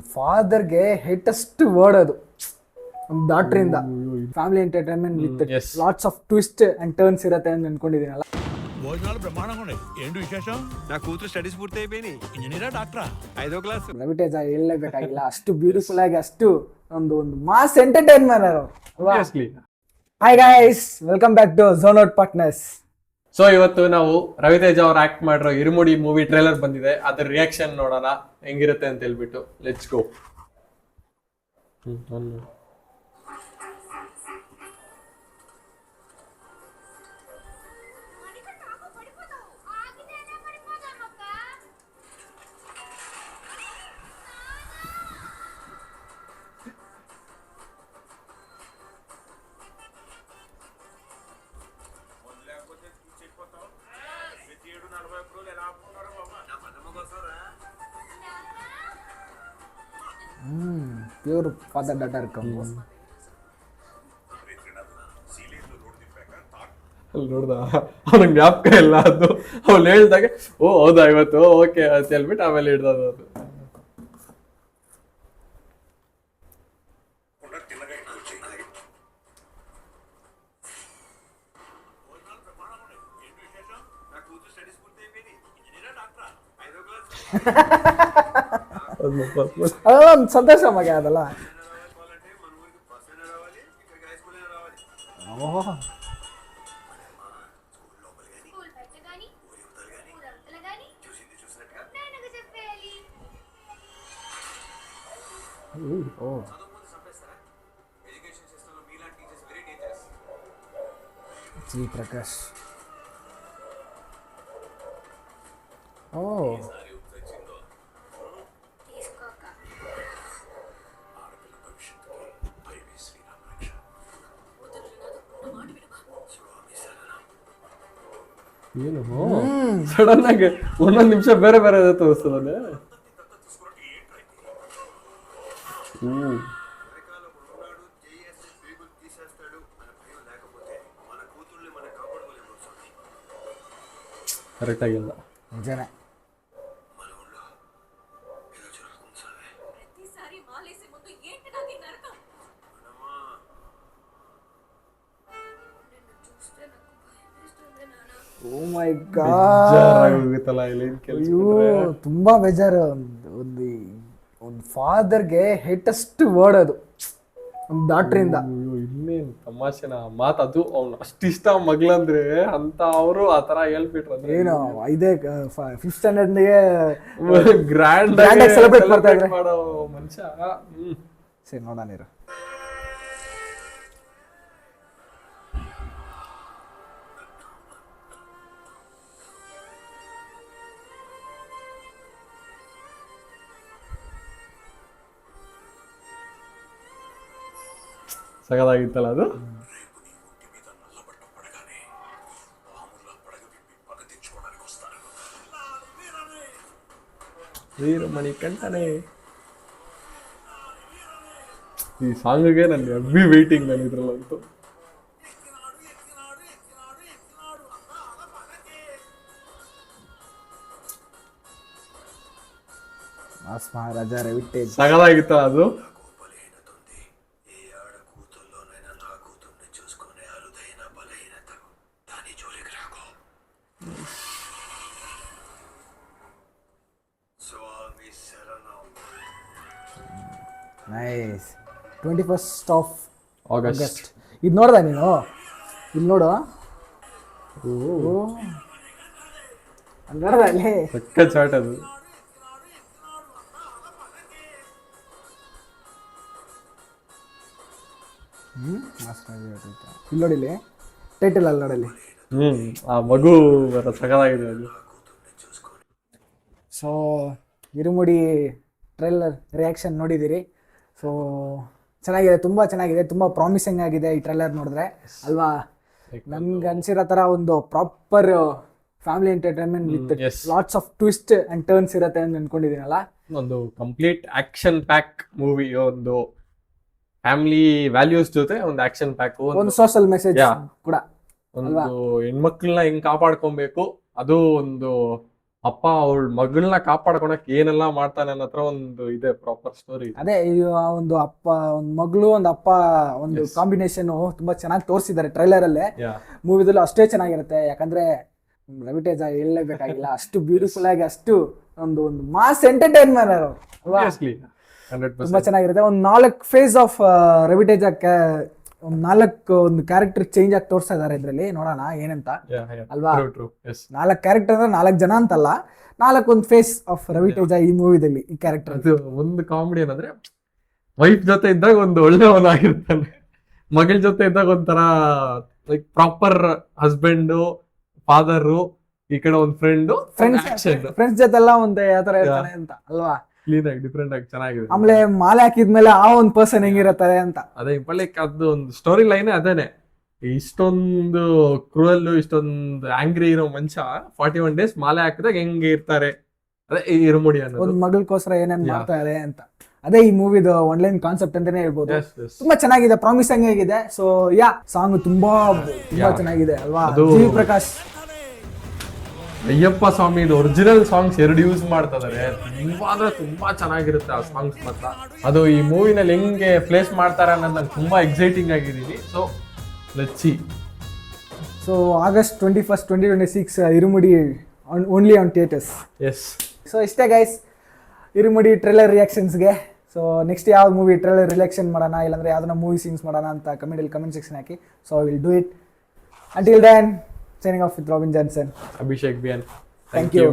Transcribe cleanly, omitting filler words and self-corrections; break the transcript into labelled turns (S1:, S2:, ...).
S1: ಒಂದು ಫಾದರ್ಗೆ ಹೇಟೆಸ್ಟ್ ವರ್ಡ್ ಅದು ಒಂದು ಡಾಕ್ಟ್ರಿಂದ. Family entertainment with lots of twist and turns ಇರುತ್ತೆ ಅಂತ ಅನ್ಕೊಂಡಿದ್ದೀನಲ್ಲ.
S2: భోజనాలు బ్రహ్మాండంగా ఉన్నాయి. ఏంటి విశేషం?
S3: నా కూతురు స్టడీస్ పూర్తి అయిపోయినాయి.
S2: ఇంజనీరా డాక్టరా?
S3: 5వ క్లాస్.
S1: ರವಿತೇಜ ಹೇಳಲೇಬೇಕಾಗಿಲ್ಲ, ಅಷ್ಟು ಬ್ಯೂಟಿಫುಲ್ ಆಗಿ ಅಷ್ಟು ಒಂದು mass entertainment. Hi guys, welcome back to zone out partners.
S4: So ಇವತ್ತು ನಾವು ರವಿತೇಜ ಅವ್ರು ಆಕ್ಟ್ ಮಾಡಿರೋ ಇರುಮುಡಿ ಮೂವಿ ಟ್ರೇಲರ್ ಬಂದಿದೆ, ಅದ್ರ ರಿಯಾಕ್ಷನ್ ನೋಡೋಣ ಹೆಂಗಿರುತ್ತೆ ಅಂತ ಹೇಳ್ಬಿಟ್ಟು. Let's go.
S1: Pure father daughter combo.
S4: ಅಲ್ಲಿ ನೋಡ್ದ ಅವ್ನಿಗೆ ಜ್ಞಾಪಕ ಇಲ್ಲ ಅದು. ಅವ್ನು ಹೇಳ್ದಾಗ ಓ ಹೌದಾ ಇವತ್ತು ಓಕೆ ಅಂತ ಹೇಳ್ಬಿಟ್ಟು ಆಮೇಲೆ ಹಿಡ್ದದು ಅದು.
S1: ಅದೊಂದು ಸಂತೋಷ ಮಗ ಅದಲ್ಲ. ಜಿ ಪ್ರಕಾಶ್. ಓ
S4: ಏನು ಸಡನ್ ಆಗಿ ಒಂದೊಂದು ನಿಮಿಷ ಬೇರೆ ಬೇರೆ ತೋರಿಸ್ತದೆ. ಕರೆಕ್ಟ್ ಆಗಿಲ್ಲ
S1: ನಿಜನೇ. ಓ ಮೈ ಗಾಡ್, ತುಂಬಾ ಬೇಜಾರು. ಒಂದು ಫಾದರ್ಗೆ ಹೇಟೆಸ್ಟ್ ವರ್ಡ್ ಅದು ಒಂದು ಡಾಕ್ಟ್ರಿಂದ.
S4: ಇನ್ನೇನು ತಮಾಷೆನ ಮಾತು ಅದು. ಅವ್ನು ಅಷ್ಟಿಷ್ಟ ಮಗ್ಳಂದ್ರೆ ಅಂತ ಅವರು ಆ ತರ ಹೇಳ್ಬಿಟ್ರು.
S1: ಏನು ಇದೇ 5th ಸ್ಟ್ಯಾಂಡರ್ಡ್ಗೆ
S4: ಗ್ರ್ಯಾಂಡ್
S1: ಸೆಲೆಬ್ರೇಟ್ ಮಾಡ್ತಾ ಇದ್ರೆ
S4: ಮಾಡೋ ಮನುಷ್ಯ.
S1: ಸರಿ ನೋಡೋಣ ಇರು.
S4: ಸಗದಾಗಿತ್ತಲ್ಲ ಅದು. ವೀರಮಣಿ ಕಂಠನೆ. ಈ ಸಾಂಗ್ಗೆ ನನಗೆ ಅಬ್ಬಿ ವೇಟಿಂಗ್ ನಾನು ಇದ್ರಲ್ಲಂತೂ.
S1: ಮಹಾರಾಜ ರವಿತೇಜ್
S4: ಸಗದಾಗಿತ್ತ ಅದು.
S1: ನೈಸ್. 21st of
S4: August.
S1: ಇದು ನೋಡ್ದ ನೀನು? ಇಲ್ಲಿ ನೋಡು. ಅಲ್ಲಿ ನೋಡ್ದ ಅಲ್ಲಿ
S4: ಪಕ್ಕ ಚಾಟ್ ಅದು.
S1: ಇಲ್ಲಿ ನೋಡಿಲಿ ಟೈಟಲ್ ಅಲ್ಲಿ ನೋಡಲಿ.
S4: ಆ ಮಗು ಸಗದಾಗಿದೆ ಅದು.
S1: ಸೊ ಇರುಮುಡಿ ಟ್ರೈಲರ್ ರಿಯಾಕ್ಷನ್ ನೋಡಿದ್ದೀರಿ. ಸೊ ಚೆನ್ನಾಗಿದೆ, ತುಂಬ ಚೆನ್ನಾಗಿದೆ, ತುಂಬ ಪ್ರಾಮಿಸಿಂಗ್ ಆಗಿದೆ ಈ ಟ್ರೈಲರ್ ನೋಡಿದ್ರೆ ಅಲ್ವಾ. ನಮ್ಗೆ ಅನ್ಸಿರೋ ಥರ ಒಂದು proper family entertainment with lots of twist and turns ಇರುತ್ತೆ ಅಂತ ಅನ್ಕೊಂಡಿದ್ದೀನಲ್ಲ.
S4: ಒಂದು ಕಂಪ್ಲೀಟ್ ಆಕ್ಷನ್ ಪ್ಯಾಕ್ ಮೂವಿ. ಒಂದು ಫ್ಯಾಮಿಲಿ ವ್ಯಾಲ್ಯೂಸ್ ಜೊತೆ ಒಂದು ಆಕ್ಷನ್ ಪ್ಯಾಕ್,
S1: ಒಂದು ಸೋಷಿಯಲ್ ಮೆಸೇಜ್ ಕೂಡ.
S4: ಒಂದು ಹೆಣ್ಮಕ್ಳನ್ನ ಹೆಂಗ್ ಕಾಪಾಡ್ಕೊಬೇಕು ಅದು ಒಂದು ಅಪ್ಪ ಅವಳ ಮಗಳನ್ನ ಕಾಪಾಡ್ಕೊಳಕ್ ಏನೆಲ್ಲ ಮಾಡ್ತಾನೆ ಅನ್ನೋ ಹತ್ರ ಒಂದು ಇದೆ ಪ್ರಾಪರ್ ಸ್ಟೋರಿ.
S1: ಅದೇ ಈ ಒಂದು ಅಪ್ಪ ಒಂದು ಮಗಳು ಒಂದು ಅಪ್ಪ ಒಂದು ಕಾಂಬಿನೇಷನ್ ತುಂಬಾ ಚೆನ್ನಾಗಿ ತೋರಿಸಿದ್ದಾರೆ ಟ್ರೈಲರ್ ಅಲ್ಲೇ. ಮೂವಿದಲ್ಲೂ ಅಷ್ಟೇ ಚೆನ್ನಾಗಿರುತ್ತೆ. ಯಾಕಂದ್ರೆ ರವಿತೇಜ ಹೇಳಲೇಬೇಕಾಗಿಲ್ಲ, ಅಷ್ಟು ಬ್ಯೂಟಿಫುಲ್ ಆಗಿ ಅಷ್ಟು ಒಂದು ಮಾಸ್ ಎಂಟರ್ಟೈನ್ಮೆಂಟ್ ಅಲ್ವಾ, ತುಂಬಾ ಚೆನ್ನಾಗಿರುತ್ತೆ. ಒಂದು 4 ಫೇಸ್ ಆಫ್ ರವಿತೇಜ ಒಂದು 4 ಒಂದು ಕ್ಯಾರೆಕ್ಟರ್ ಚೇಂಜ್ ಆಗಿ ತೋರಿಸ್ತಾ ಇದಾರೆ ಇದ್ರಲ್ಲಿ. ನೋಡೋಣ ಏನಂತ ಅಲ್ವಾ. 4 ಕ್ಯಾರೆಕ್ಟರ್ ಅಂದ್ರೆ 4 ಜನ ಅಂತಲ್ಲ, 4 ಒಂದು ಫೇಸ್ ಆಫ್ ರವಿತೇಜ ಈ ಮೂವಿದಲ್ಲಿ. ಈ ಕ್ಯಾರೆಕ್ಟರ್
S4: ಅದು ಒಂದು ಕಾಮಿಡಿ ಏನಂದ್ರೆ ವೈಫ್ ಜೊತೆ ಇದ್ದಾಗ ಒಂದು ಒಳ್ಳೆಯವನಾಗಿರ್ತಾನೆ, ಮಗಳ ಜೊತೆ ಇದ್ದಾಗ ಒಂಥರ ಲೈಕ್ ಪ್ರಾಪರ್ ಹಸ್ಬೆಂಡು ಫಾದರು, ಈ ಕಡೆ ಒಂದು
S1: ಫ್ರೆಂಡ್ಸ್ ಜೊತೆ ಎಲ್ಲ ಒಂದು ಯಾವ ತರ ಇರ್ತಾನೆ ಅಂತ ಅಲ್ವಾ.
S4: ಕ್ಲೀನ್ ಆಗಿ ಡಿಫ್ರೆಂಟ್ ಆಗಿ ಚೆನ್ನಾಗಿದೆ.
S1: ಆಮೇಲೆ ಮಾಲೆ ಹಾಕಿದ್ಮೇಲೆ ಆ ಒಂದು ಪರ್ಸನ್ ಹೆಂಗಿರತ್ತಾರೆ ಅಂತ
S4: ಅದೇ ಲೈಕ್ ಅದು ಒಂದು ಸ್ಟೋರಿ ಲೈನ್ ಅದೇನೆ. ಇಷ್ಟೊಂದು ಕ್ರೂಯಲ್, ಇಷ್ಟೊಂದು ಆಂಗ್ರಿ ಇರೋ ಮನುಷ್ಯ 41 ಡೇಸ್ ಮಾಲೆ ಹಾಕಿದಾಗ ಹೆಂಗೆ ಇರ್ತಾರೆ, ಅದೇ ಈ ಇರುಮುಡಿ ಅನ್ನೋದು.
S1: ಒಂದು ಮಗಳಗೋಸ್ಕರ ಏನೇನ್ ಮಾಡ್ತಾರೆ ಅಂತ. ಅದೇ ಈ ಮೂವಿದು ಆನ್ಲೈನ್ ಕಾನ್ಸೆಪ್ಟ್ ಅಂತಾನೆ ಹೇಳ್ಬೋದು. ತುಂಬಾ ಚೆನ್ನಾಗಿದೆ, ಪ್ರಾಮಿಸಿಂಗ್ ಆಗಿದೆ. ಸೊ ಸಾಂಗ್ ತುಂಬಾ ಚೆನ್ನಾಗಿದೆ ಅಲ್ವಾ. ಜಿ ಪ್ರಕಾಶ್
S4: ಅಯ್ಯಪ್ಪ ಸ್ವಾಮಿ ಒರಿಜಿನಲ್ ಸಾಂಗ್ಸ್ 2 ಯೂಸ್ ಮಾಡ್ತಾ ಇದಾರೆ. ತುಂಬಾ ಅಂದ್ರೆ ತುಂಬಾ ಚೆನ್ನಾಗಿರುತ್ತೆ ಆ ಸಾಂಗ್ಸ್ ಮಾತ್ರ. ಅದು ಈ ಮೂವಿನಲ್ಲಿ ಹೆಂಗೆ ಪ್ಲೇಸ್ ಮಾಡ್ತಾರೆ ಅನ್ನೋದು ನಂಗೆ ತುಂಬಾ ಎಕ್ಸೈಟಿಂಗ್ ಆಗಿದ್ದೀನಿ. So let's see.
S1: So August 21st, 2026 Irumudi only on theatres.
S4: Yes.
S1: So ಇಷ್ಟೇ ಗೈಸ್ ಇರುಮುಡಿ ಟ್ರೇಲರ್ ರಿಯಾಕ್ಷನ್ಸ್ಗೆ. ಸೊ ನೆಕ್ಸ್ಟ್ ಯಾವ ಮೂವಿ ಟ್ರೇಲರ್ ರಿಯಾಕ್ಷನ್ ಮಾಡೋಣ, ಇಲ್ಲಾಂದ್ರೆ ಯಾವ್ದನ್ನ ಮೂವಿ ಸೀನ್ಸ್ ಮಾಡೋಣ ಅಂತ ಕಮೆಂಟ್ ಸೆಕ್ಷನ್ ಹಾಕಿ. So I will do it. Until then, signing off with Robin Johnson.
S4: Abhishek Bian.
S1: Thank you.